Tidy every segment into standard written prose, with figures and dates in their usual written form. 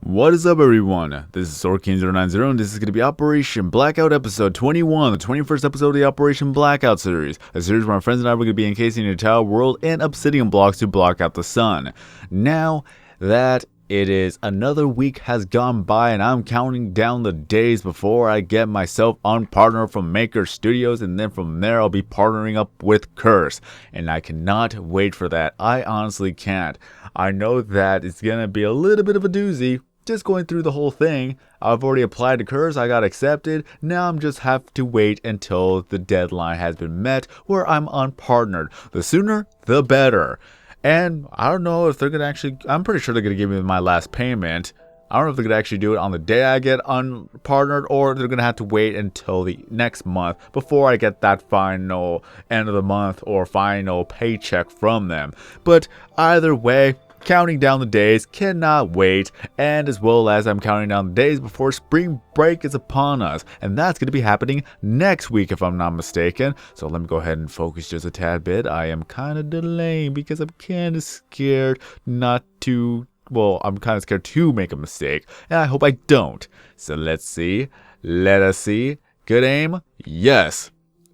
What is up, everyone? This is SwordKing090 and this is going to be Operation Blackout episode 21, the 21st episode of the Operation Blackout series, a series where my friends and I are going to be encasing the entire world in obsidian blocks to block out the sun. Now that it is another week has gone by and I'm counting down the days before I get myself on partner from Maker Studios, and then from there I'll be partnering up with Curse, and I cannot wait for that. I honestly can't. I know that it's going to be a little bit of a doozy. Just going through the whole thing. I've already applied to Curse, I got accepted. Now I'm just have to wait until the deadline has been met where I'm unpartnered. The sooner, the better. And I don't know if they're going to actually, I'm pretty sure they're going to give me my last payment. I don't know if they're going to actually do it on the day I get unpartnered, or they're going to have to wait until the next month before I get that final end of the month or final paycheck from them. But either way, counting down the days, cannot wait, and as well as I'm counting down the days before spring break is upon us, and that's going to be happening next week if I'm not mistaken. So let me go ahead and focus just a tad bit. I am kind of delaying because I'm kind of scared not to, well, I'm kind of scared to make a mistake, and I hope I don't. So let's see, let us see, good aim, yes.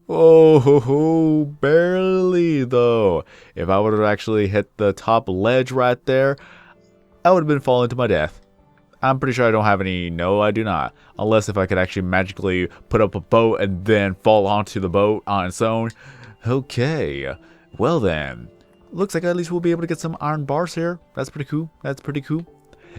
Oh, barely though. If I would have actually hit the top ledge right there, I would have been falling to my death. I'm pretty sure I don't have any. No, I do not. Unless if I could actually magically put up a boat and then fall onto the boat on its own. Okay. Well then. Looks like at least we'll be able to get some iron bars here. That's pretty cool. That's pretty cool.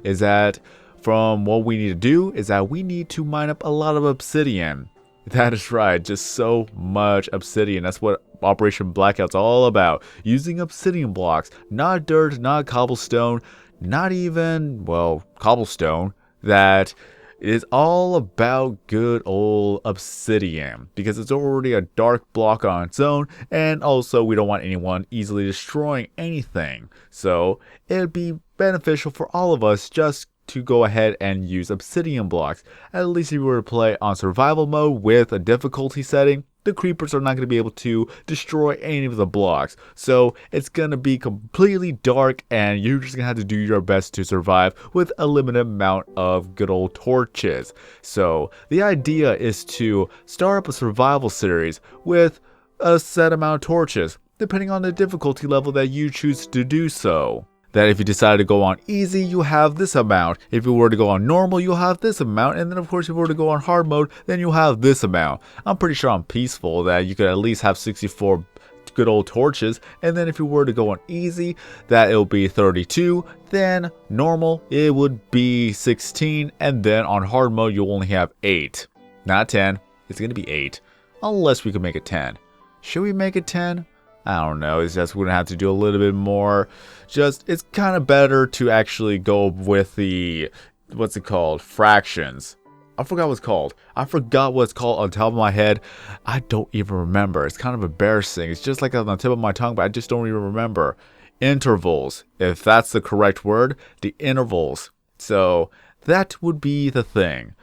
Is that from what we need to do is that we need to mine up a lot of obsidian. That is right, just so much obsidian. That's what Operation Blackout's all about. Using obsidian blocks, not dirt, not cobblestone, not even, well, cobblestone. That is all about good old obsidian, because it's already a dark block on its own, and also we don't want anyone easily destroying anything. So it'd be beneficial for all of us just to go ahead and use obsidian blocks. At least if you were to play on survival mode with a difficulty setting, the creepers are not going to be able to destroy any of the blocks. So it's going to be completely dark and you're just going to have to do your best to survive with a limited amount of good old torches. So the idea is to start up a survival series with a set amount of torches, depending on the difficulty level that you choose to do so. That if you decide to go on easy, you have this amount. If you were to go on normal, you'll have this amount. And then of course, if you were to go on hard mode, then you'll have this amount. I'm pretty sure on peaceful that you could at least have 64 good old torches. And then if you were to go on easy, that it'll be 32. Then normal, it would be 16. And then on hard mode, you'll only have 8. Not 10. It's going to be 8. Unless we can make it 10. Should we make it 10? I don't know, it's just we're going to have to do a little bit more. Just, it's kind of better to actually go with the, what's it called, fractions. I forgot what it's called. I forgot what it's called on top of my head. I don't even remember. It's kind of embarrassing. It's just like on the tip of my tongue, but I just don't even remember. Intervals, if that's the correct word, the intervals. So that would be the thing.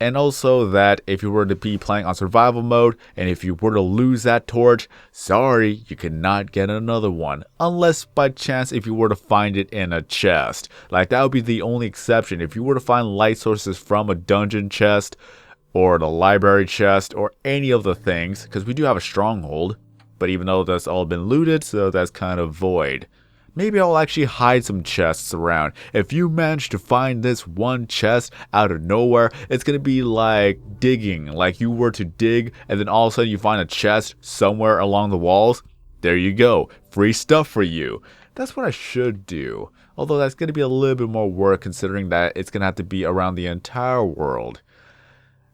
And also that if you were to be playing on survival mode, and if you were to lose that torch, sorry, you cannot get another one. Unless by chance if you were to find it in a chest. Like that would be the only exception. If you were to find light sources from a dungeon chest, or the library chest, or any of the things, because we do have a stronghold. But even though that's all been looted, so that's kind of void. Maybe I'll actually hide some chests around. If you manage to find this one chest out of nowhere, it's going to be like digging. Like you were to dig and then all of a sudden you find a chest somewhere along the walls. There you go. Free stuff for you. That's what I should do. Although that's going to be a little bit more work considering that it's going to have to be around the entire world.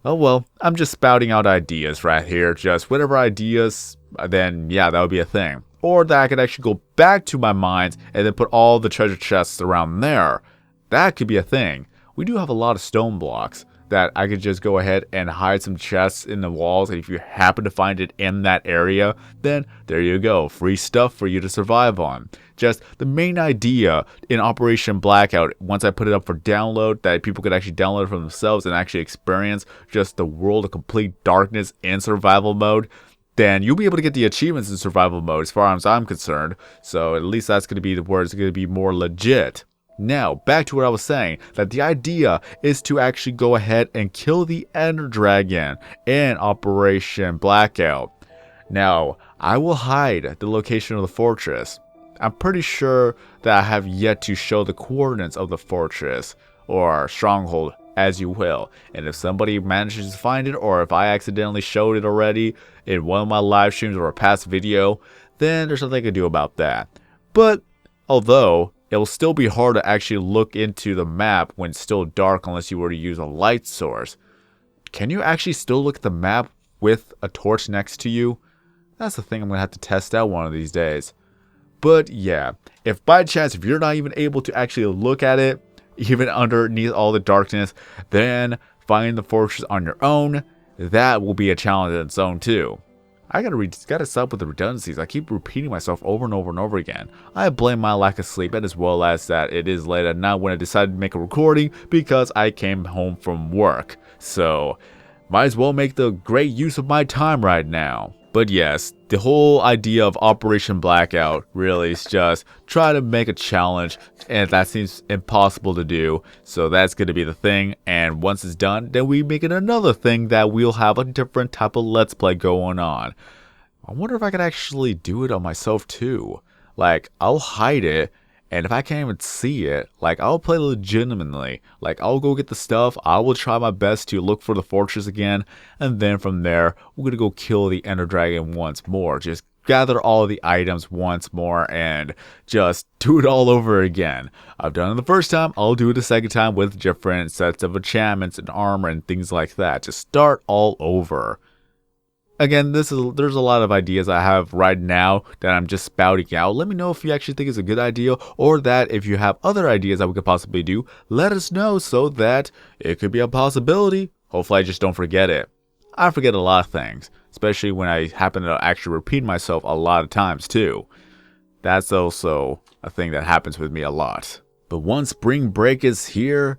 Oh well, I'm just spouting out ideas right here. Just whatever ideas, then yeah, that would be a thing. Or that I could actually go back to my mines and then put all the treasure chests around there. That could be a thing. We do have a lot of stone blocks that I could just go ahead and hide some chests in the walls. And if you happen to find it in that area, then there you go. Free stuff for you to survive on. Just the main idea in Operation Blackout, once I put it up for download, that people could actually download it for themselves and actually experience just the world of complete darkness in survival mode, then you'll be able to get the achievements in survival mode as far as I'm concerned. So at least that's going to be the word. It's going to be more legit. Now, back to what I was saying, that the idea is to actually go ahead and kill the Ender Dragon in Operation Blackout. Now, I will hide the location of the fortress. I'm pretty sure that I have yet to show the coordinates of the fortress, or stronghold, as you will. And if somebody manages to find it, or if I accidentally showed it already in one of my live streams or a past video, then there's nothing I can do about that. But, although it will still be hard to actually look into the map when it's still dark unless you were to use a light source. Can you actually still look at the map with a torch next to you? That's the thing I'm going to have to test out one of these days. But yeah, if by chance, if you're not even able to actually look at it, even underneath all the darkness, then finding the fortress on your own, that will be a challenge in its own too. I gotta stop with the redundancies. I keep repeating myself over and over and over again. I blame my lack of sleep, and as well as that it is late at night when I decided to make a recording because I came home from work. So, might as well make the great use of my time right now. But yes, the whole idea of Operation Blackout really is just try to make a challenge, and that seems impossible to do. So that's going to be the thing, and once it's done, then we make it another thing that we'll have a different type of Let's Play going on. I wonder if I could actually do it on myself too. Like, I'll hide it, and if I can't even see it, like, I'll play legitimately. Like, I'll go get the stuff, I will try my best to look for the fortress again, and then from there, we're gonna go kill the Ender Dragon once more. Just gather all the items once more, and just do it all over again. I've done it the first time, I'll do it the second time with different sets of enchantments and armor and things like that. Just start all over. Again, there's a lot of ideas I have right now that I'm just spouting out. Let me know if you actually think it's a good idea, or that if you have other ideas that we could possibly do, let us know so that it could be a possibility. Hopefully I just don't forget it. I forget a lot of things, especially when I happen to actually repeat myself a lot of times too. That's also a thing that happens with me a lot. But once spring break is here,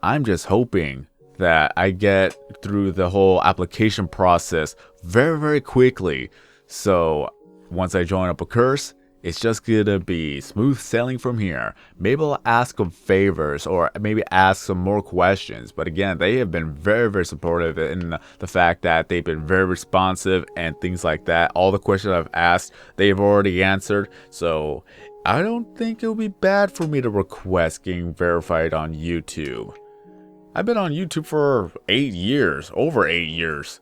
I'm just hoping that I get through the whole application process very, very quickly. So once I join up a curse, it's just gonna be smooth sailing from here. Maybe I'll ask them favors, or maybe ask some more questions. But again, they have been very, very supportive in the fact that they've been very responsive and things like that. All the questions I've asked, they've already answered. So I don't think it'll be bad for me to request getting verified on YouTube. I've been on YouTube for 8 years, over 8 years.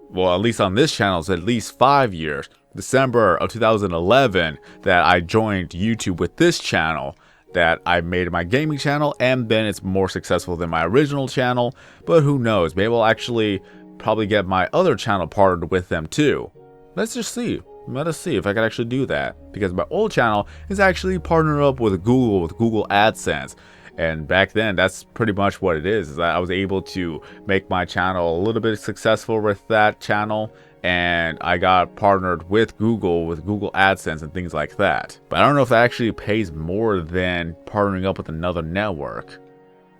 Well, at least on this channel, it's at least 5 years. December of 2011 that I joined YouTube with this channel, that I made my gaming channel, and then it's more successful than my original channel. But who knows, maybe I'll actually probably get my other channel partnered with them too. Let's just see. Let us see if I can actually do that, because my old channel is actually partnered up with Google AdSense. And back then, that's pretty much what it is that I was able to make my channel a little bit successful with that channel, and I got partnered with Google AdSense and things like that. But I don't know if that actually pays more than partnering up with another network.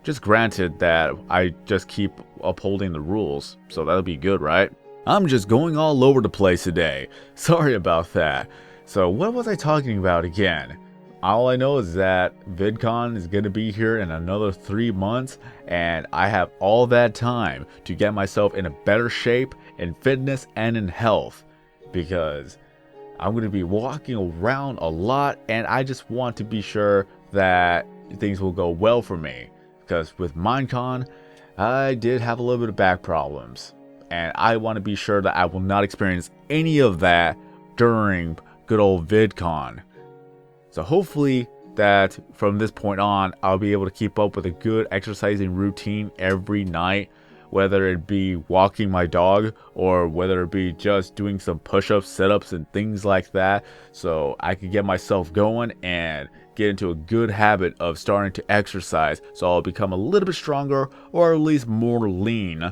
Just granted that I just keep upholding the rules, so that'll be good, right? I'm just going all over the place today. Sorry about that. So what was I talking about again? All I know is that VidCon is going to be here in another 3 months, and I have all that time to get myself in a better shape in fitness and in health, because I'm going to be walking around a lot, and I just want to be sure that things will go well for me, because with Minecon, I did have a little bit of back problems, and I want to be sure that I will not experience any of that during good old VidCon. So hopefully that from this point on, I'll be able to keep up with a good exercising routine every night, whether it be walking my dog or whether it be just doing some push-ups, sit-ups, and things like that, so I can get myself going and get into a good habit of starting to exercise, so I'll become a little bit stronger, or at least more lean.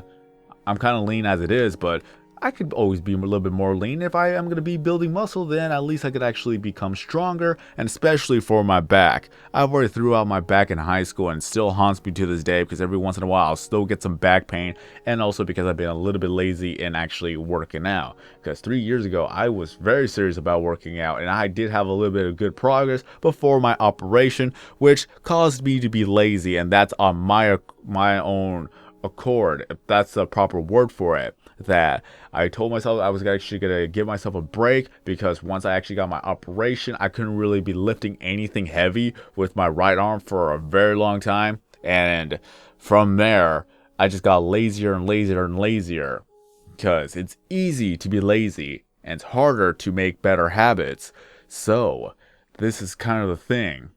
I'm kind of lean as it is, but I could always be a little bit more lean. If I am going to be building muscle, then at least I could actually become stronger, and especially for my back. I've already threw out my back in high school and it still haunts me to this day because every once in a while I'll still get some back pain, and also because I've been a little bit lazy in actually working out. Because 3 years ago I was very serious about working out, and I did have a little bit of good progress before my operation, which caused me to be lazy, and that's on my own accord, if that's the proper word for it. That I told myself I was actually going to give myself a break, because once I actually got my operation, I couldn't really be lifting anything heavy with my right arm for a very long time. And from there, I just got lazier and lazier and lazier, because it's easy to be lazy and it's harder to make better habits. So this is kind of the thing.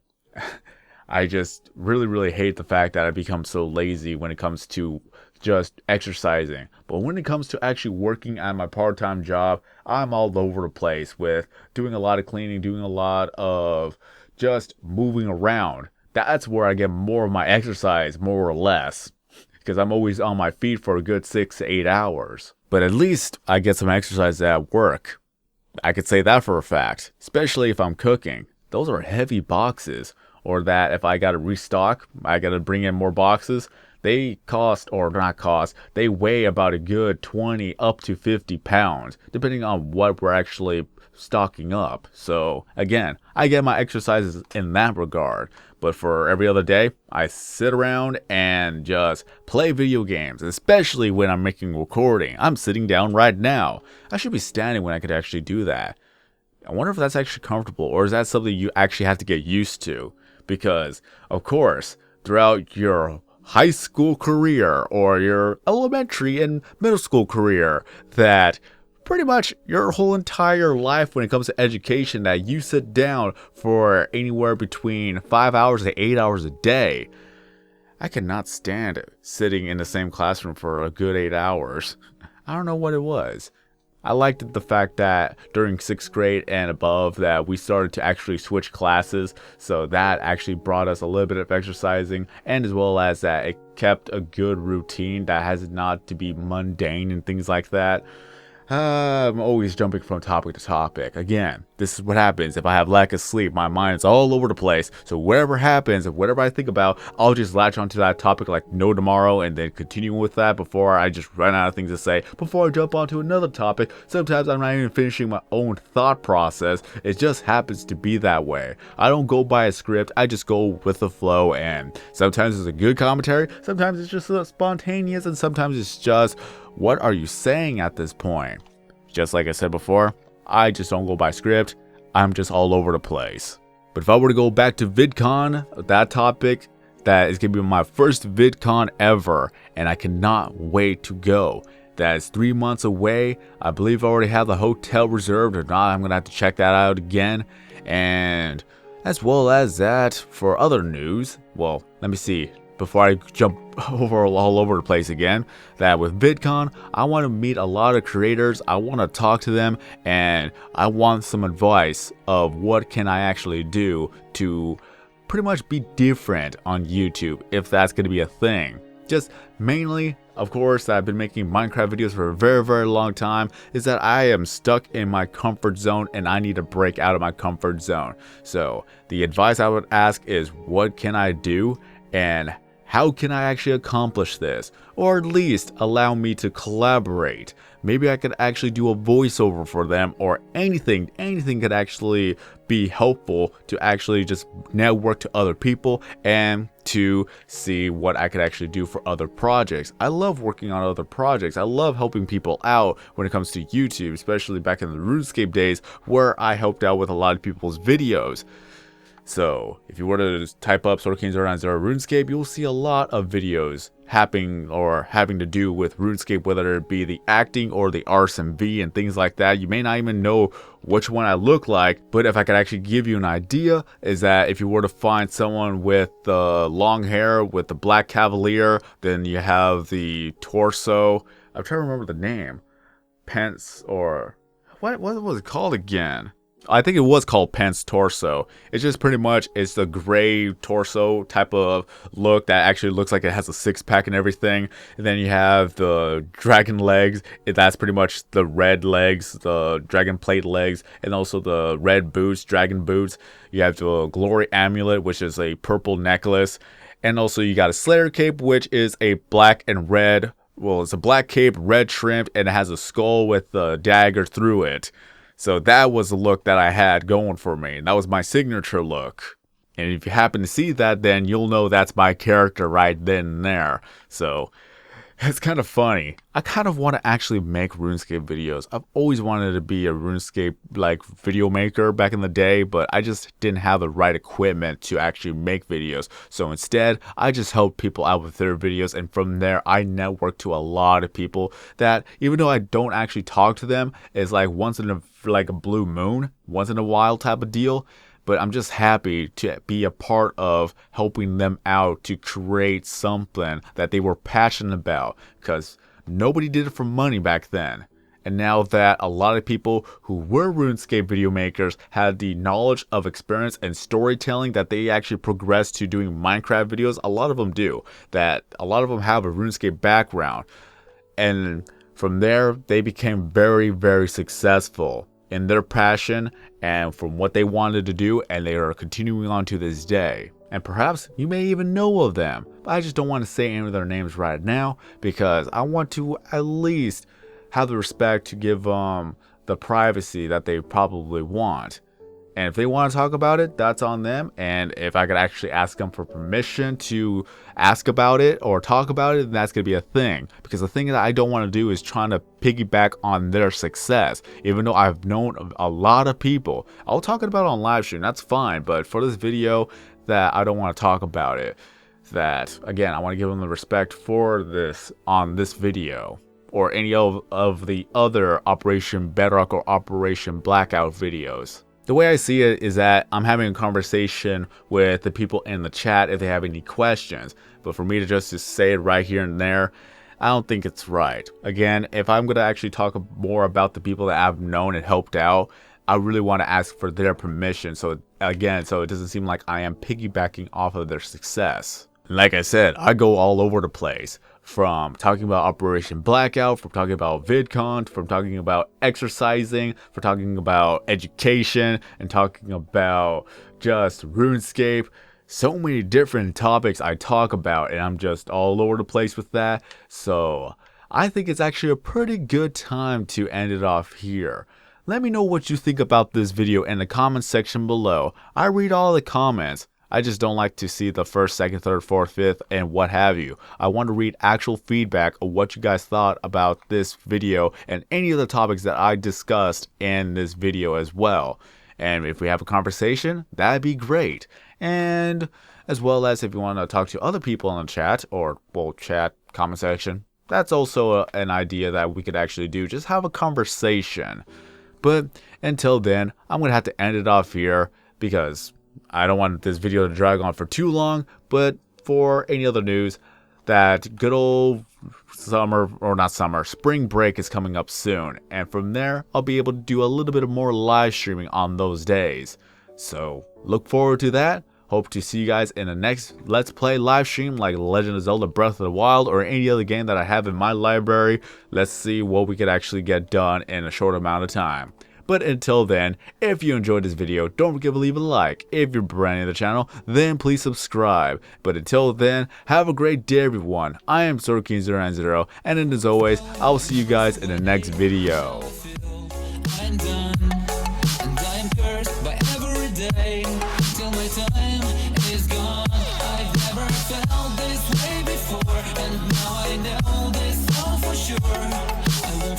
I just really hate the fact that I become so lazy when it comes to just exercising. But when it comes to actually working at my part-time job, I'm all over the place with doing a lot of cleaning, doing a lot of just moving around. That's where I get more of my exercise, more or less, because I'm always on my feet for a good 6 to 8 hours. But at least I get some exercise at work. I could say that for a fact, especially if I'm cooking. Those are heavy boxes. Or that if I got to restock, I got to bring in more boxes. They cost, or not cost, they weigh about a good 20 up to 50 pounds, depending on what we're actually stocking up. So again, I get my exercises in that regard. But for every other day, I sit around and just play video games, especially when I'm making recording. I'm sitting down right now. I should be standing when I could actually do that. I wonder if that's actually comfortable, or is that something you actually have to get used to? Because, of course, throughout your high school career or your elementary and middle school career, that pretty much your whole entire life when it comes to education, that you sit down for anywhere between 5 hours to 8 hours a day. I cannot stand sitting in the same classroom for a good 8 hours. I don't know what it was. I liked the fact that during 6th grade and above that we started to actually switch classes, so that actually brought us a little bit of exercising, and as well as that it kept a good routine that has not to be mundane and things like that. I'm always jumping from topic to topic. Again, this is what happens if I have lack of sleep. My mind's all over the place. So whatever happens, whatever I think about, I'll just latch onto that topic like no tomorrow, and then continue with that before I just run out of things to say, before I jump onto another topic. Sometimes I'm not even finishing my own thought process. It just happens to be that way. I don't go by a script. I just go with the flow, and sometimes it's a good commentary, sometimes it's just spontaneous, and sometimes it's just, what are you saying at this point? Just like I said before, I just don't go by script. I'm just all over the place. But if I were to go back to VidCon, that topic, that is going to be my first VidCon ever, and I cannot wait to go. That is 3 months away. I believe I already have the hotel reserved. Or not, I'm going to have to check that out again. And as well as that, for other news, well, let me see. Before I jump all over the place again, that with VidCon, I want to meet a lot of creators. I want to talk to them, and I want some advice of what can I actually do to pretty much be different on YouTube, if that's going to be a thing. Just mainly, of course, I've been making Minecraft videos for a very long time, is that I am stuck in my comfort zone and I need to break out of my comfort zone. So the advice I would ask is, what can I do, and how can I actually accomplish this? Or at least allow me to collaborate. Maybe I could actually do a voiceover for them, or anything could actually be helpful to actually just network to other people and to see what I could actually do for other projects. I love working on other projects. I love helping people out when it comes to YouTube, especially back in the RuneScape days where I helped out with a lot of people's videos. So if you were to type up SwordKing090 RuneScape, you'll see a lot of videos happening or having to do with RuneScape, whether it be the acting or the RSMV and things like that. You may not even know which one I look like, but if I could actually give you an idea, is that if you were to find someone with the long hair with the black cavalier, then you have the torso. I'm trying to remember the name. Pence, or what was it called again? I think it was called Pants Torso. It's just pretty much, it's the gray torso type of look that actually looks like it has a six-pack and everything. And then you have the dragon legs. That's pretty much the red legs, the dragon plate legs, and also the red boots, dragon boots. You have the glory amulet, which is a purple necklace. And also you got a Slayer cape, which is a black and red. Well, it's a black cape, red trimmed, and it has a skull with a dagger through it. So that was the look that I had going for me. That was my signature look. And if you happen to see that, then you'll know that's my character right then and there. So it's kind of funny. I kind of want to actually make RuneScape videos. I've always wanted to be a RuneScape like video maker back in the day, but I just didn't have the right equipment to actually make videos. So instead, I just helped people out with their videos, and from there, I networked to a lot of people that, even though I don't actually talk to them, it's like once in a blue moon, once in a while type of deal. But I'm just happy to be a part of helping them out to create something that they were passionate about, because nobody did it for money back then. And now that a lot of people who were RuneScape video makers had the knowledge of experience and storytelling that they actually progressed to doing Minecraft videos, a lot of them do. That a lot of them have a RuneScape background. And from there, they became very, very successful in their passion and from what they wanted to do, and they are continuing on to this day. And perhaps you may even know of them, but I just don't want to say any of their names right now, because I want to at least have the respect to give them the privacy that they probably want. And if they want to talk about it, that's on them. And if I could actually ask them for permission to ask about it or talk about it, then that's going to be a thing. Because the thing that I don't want to do is trying to piggyback on their success. Even though I've known a lot of people, I'll talk about it on live stream, that's fine. But for this video, that I don't want to talk about it. That, again, I want to give them the respect for this on this video, or any of the other Operation Bedrock or Operation Blackout videos. The way I see it is that I'm having a conversation with the people in the chat if they have any questions. But for me to just say it right here and there, I don't think it's right. Again, if I'm going to actually talk more about the people that I've known and helped out, I really want to ask for their permission. So again, so it doesn't seem like I am piggybacking off of their success. Like I said, I go all over the place, from talking about Operation Blackout, from talking about VidCon, from talking about exercising, from talking about education, and talking about just RuneScape. So many different topics I talk about, and I'm just all over the place with that. So I think it's actually a pretty good time to end it off here. Let me know what you think about this video in the comment section below. I read all the comments. I just don't like to see the first, second, third, fourth, fifth, and what have you. I want to read actual feedback of what you guys thought about this video and any of the topics that I discussed in this video as well. And if we have a conversation, that'd be great. And as well as if you want to talk to other people in the chat, or well, chat, comment section, that's also an idea that we could actually do. Just have a conversation. But until then, I'm going to have to end it off here, because I don't want this video to drag on for too long. But for any other news, that good old summer, or not summer, spring break is coming up soon. And from there, I'll be able to do a little bit of more live streaming on those days. So look forward to that. Hope to see you guys in the next Let's Play live stream, like Legend of Zelda Breath of the Wild or any other game that I have in my library. Let's see what we could actually get done in a short amount of time. But until then, if you enjoyed this video, don't forget to leave a like. If you're brand new to the channel, then please subscribe. But until then, have a great day, everyone. I am SwordKing090, and as always, I will see you guys in the next video.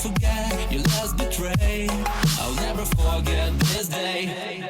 Forget your last betray. I'll never forget this day.